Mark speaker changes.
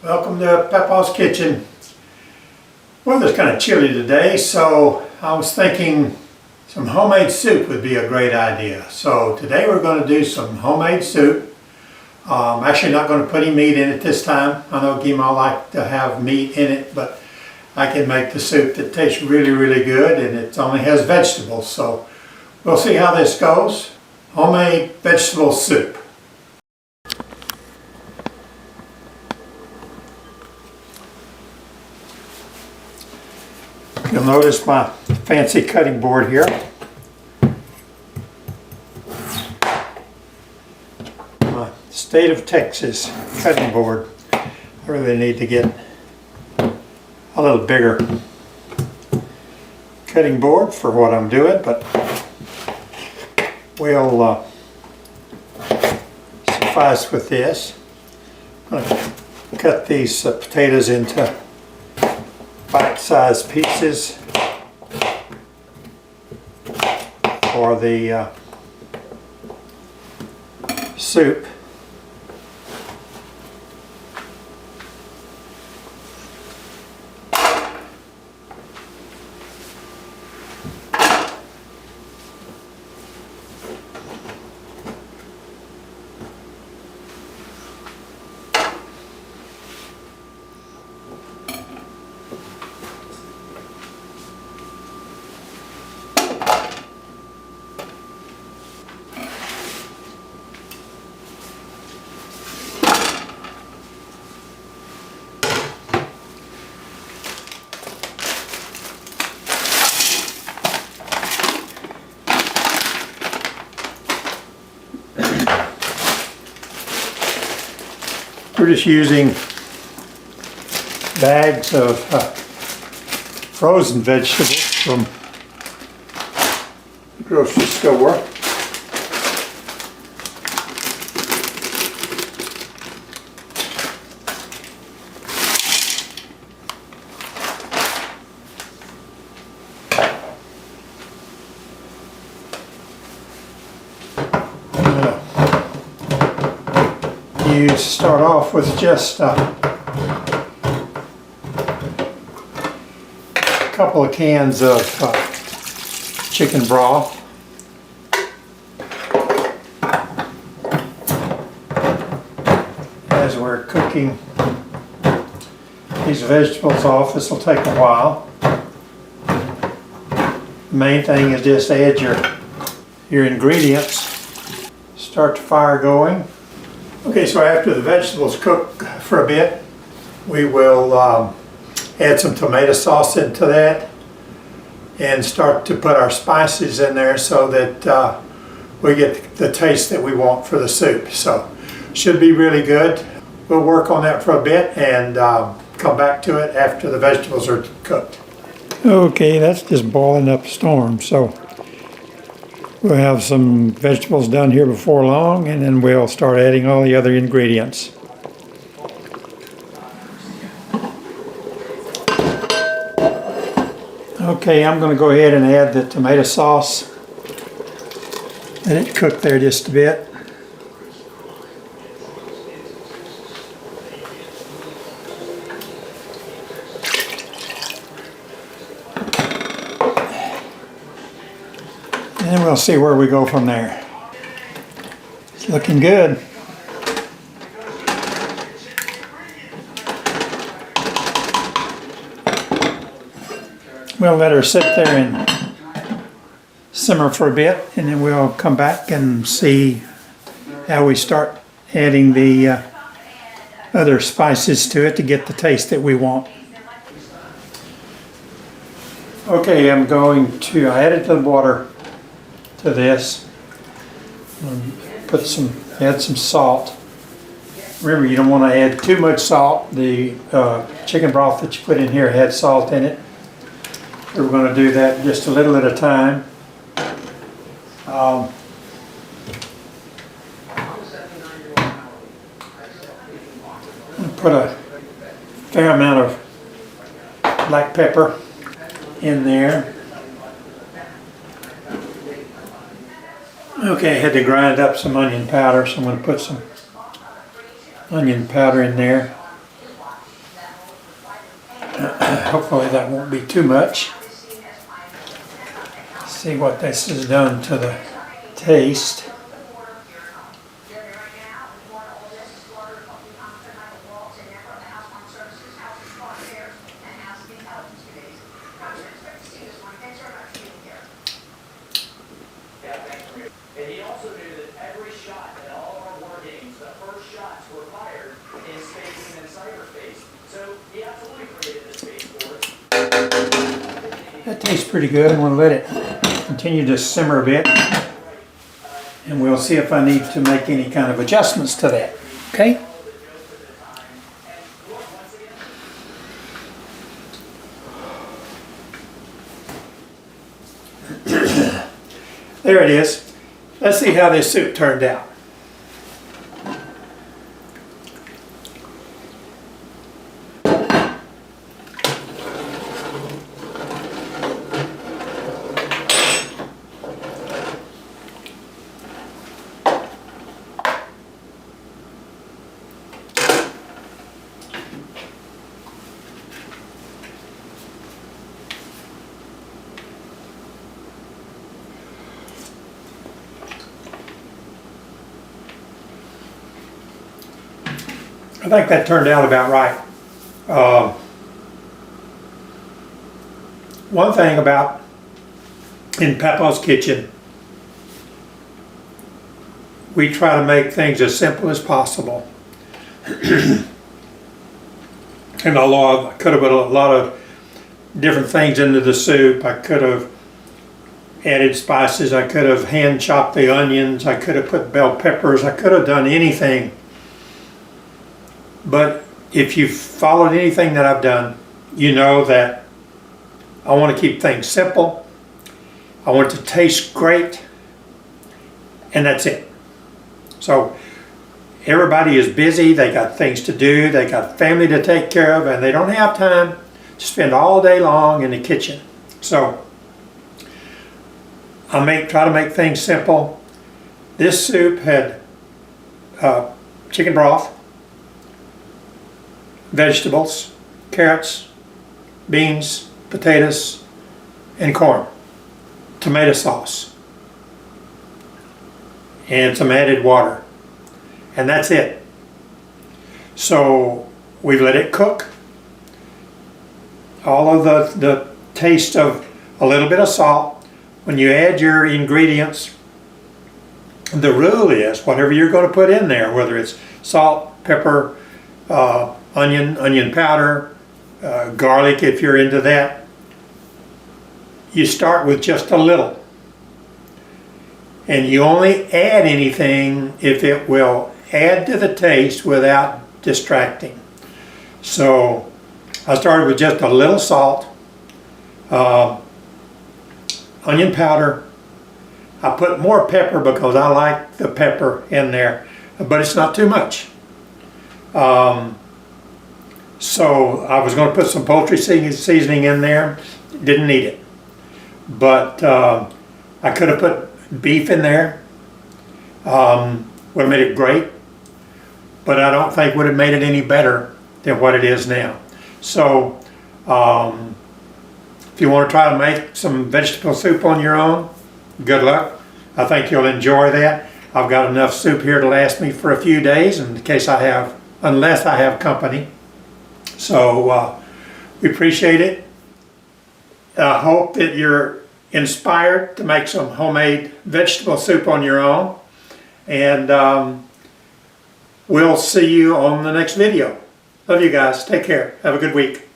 Speaker 1: Welcome to Papaws Kitchen. Weather's kind of chilly today, so I was thinking some homemade soup would be a great idea. So today we're going to do some homemade soup. Actually not going to put any meat in it this time. I know Gima like to have meat in it, but I can make the soup that tastes really good, and it only has vegetables. So we'll see how this goes. Homemade vegetable soup. You'll notice my fancy cutting board here. My State of Texas cutting board. I really need to get a little bigger cutting board for what I'm doing, but we'll suffice with this. I'm going to cut these potatoes into bite-sized pieces for the soup. We're just using bags of frozen vegetables from the grocery store. You start off with just a couple of cans of chicken broth. As we're cooking these vegetables off, this will take a while. The main thing is just add your ingredients. Start the fire going. Okay, so after the vegetables cook for a bit, we will add some tomato sauce into that and start to put our spices in there so that we get the taste that we want for the soup. So, should be really good. We'll work on that for a bit and come back to it after the vegetables are cooked. Okay, that's just boiling up a storm. So we'll have some vegetables done here before long, and then we'll start adding all the other ingredients. Okay, I'm going to go ahead and add the tomato sauce. Let it cook there just a bit. And then we'll see where we go from there. It's looking good. We'll let her sit there and simmer for a bit, and then we'll come back and see how we start adding the other spices to it to get the taste that we want. Okay, I added the water to this. Add some salt. Remember, you don't want to add too much salt. The chicken broth that you put in here had salt in it. We're going to do that just a little at a time. Put a fair amount of black pepper in there. Okay, I had to grind up some onion powder, so I'm going to put some onion powder in there. Hopefully that won't be too much. See what this has done to the taste.
Speaker 2: And he also knew that every shot in all of our war games, the first shots were fired in space and in cyberspace. So he absolutely created the Space Force.
Speaker 1: That tastes pretty good. I'm going to let it continue to simmer a bit. And we'll see if I need to make any kind of adjustments to that. Okay? There it is. Let's see how this soup turned out. I think that turned out about right. One thing about in Papaws kitchen, we try to make things as simple as possible. And I could have put a lot of different things into the soup. I could have added spices. I could have hand chopped the onions. I could have put bell peppers. I could have done anything. But if you've followed anything that I've done, you know that I want to keep things simple. I want it to taste great. And that's it. So everybody is busy. They got things to do. They got family to take care of. And they don't have time to spend all day long in the kitchen. So I try to make things simple. This soup had chicken broth, vegetables, carrots, beans, potatoes, and corn, tomato sauce, and some added water, and that's it. So we've let it cook. All of the taste of a little bit of salt. When you add your ingredients, the rule is whatever you're going to put in there, whether it's salt, pepper, onion powder, garlic if you're into that, you start with just a little. And you only add anything if it will add to the taste without distracting. So I started with just a little salt, onion powder. I put more pepper because I like the pepper in there, but it's not too much. So I was going to put some poultry seasoning in there. Didn't need it. But I could have put beef in there. Would have made it great. But I don't think would have made it any better than what it is now. So if you want to try to make some vegetable soup on your own, good luck. I think you'll enjoy that. I've got enough soup here to last me for a few days in case unless I have company. So we appreciate it. I hope that you're inspired to make some homemade vegetable soup on your own. And we'll see you on the next video. Love you guys. Take care. Have a good week.